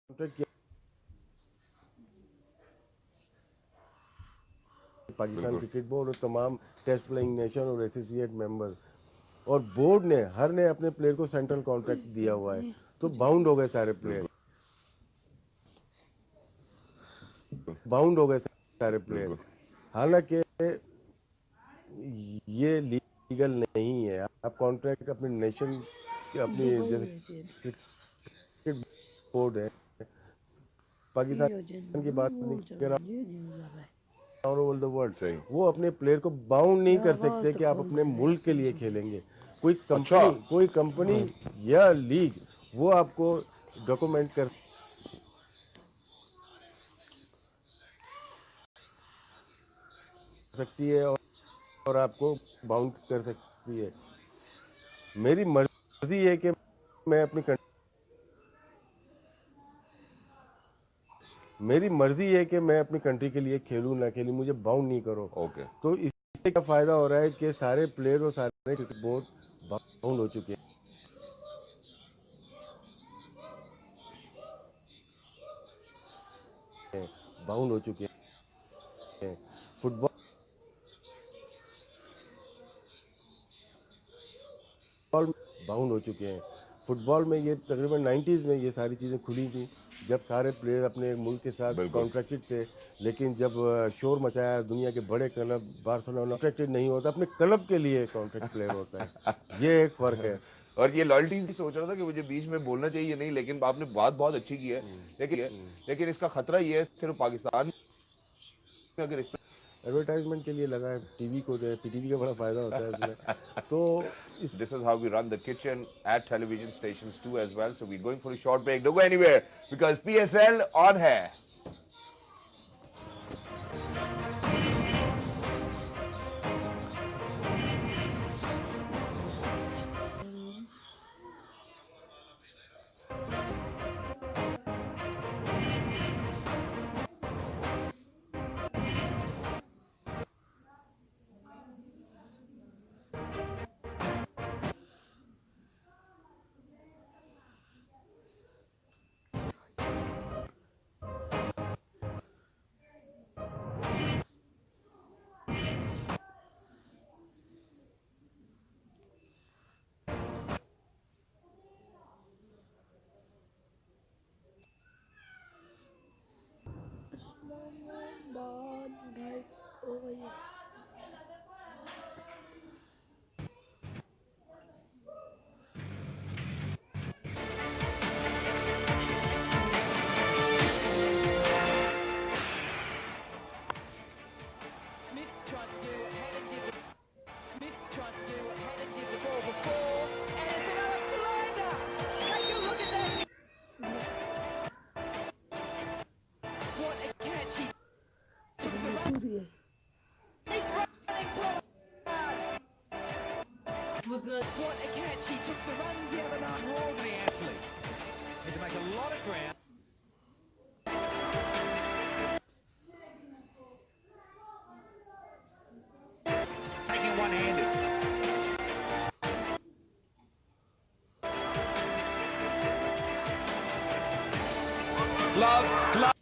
Contract किया Pakistan cricket board और तमाम टेस्ट प्लेइंग नेशन और एसोसिएट मेंबर्स, और बोर्ड ने हर ने अपने प्लेयर को सेंट्रल कॉन्ट्रैक्ट दिया हुआ है, तो बाउंड हो गए सारे प्लेयर, बाउंड हो गए सारे प्लेयर। हालांकि ये लीगल नहीं है। आप कॉन्ट्रैक्ट अपने नेशन अपनी जैसे क्रिकेट बोर्ड है, पाकिस्तान की बात नहीं कर रहा, ऑल ओवर द वर्ल्ड, सही। वो अपने प्लेयर को बाउंड नहीं कर सकते कि आप अपने मुल्क के लिए खेलेंगे। कोई कंपनी या लीग वो आपको डॉक्यूमेंट कर सकती है और आपको बाउंड कर सकती है। मेरी मर्जी है कि मैं अपनी मेरी मर्जी है कि मैं अपनी कंट्री के लिए खेलूं ना खेलूं, मुझे बाउंड नहीं करो। ओके। तो इससे क्या फायदा हो रहा है कि सारे प्लेयर और सारे क्रिकेट बोर्ड बाउंड हो चुके हैं, बाउंड हो चुके हैं। फुटबॉल बाउंड हो चुके हैं। फुटबॉल में ये तकरीबन 90s में ये सारी चीज़ें खुली थी, जब सारे प्लेयर अपने मुल्क के साथ बिल्कुल। कॉन्ट्रैक्टेड थे। लेकिन जब शोर मचाया, दुनिया के बड़े क्लब बार्सिलोना कॉन्ट्रैक्टेड नहीं होता, अपने क्लब के लिए कॉन्ट्रैक्ट प्लेयर होता है। ये एक फ़र्क है। और ये लॉयल्टी सोच रहा था कि मुझे बीच में बोलना चाहिए नहीं, लेकिन आपने बात बहुत अच्छी की है। लेकिन इसका खतरा ये है सिर्फ पाकिस्तान में, अगर इस एडवर्टाइजमेंट के लिए लगा है, टीवी को दे, पीटीवी का बड़ा फायदा होता है इसमें। तो इस This is how we run the kitchen at television stations too as well. So we're going for a short break. Don't go anywhere because PSL on है। What a catch, he took the runs the other night. Extraordinary athlete. Had to make a lot of ground. Taking one-handed. Love.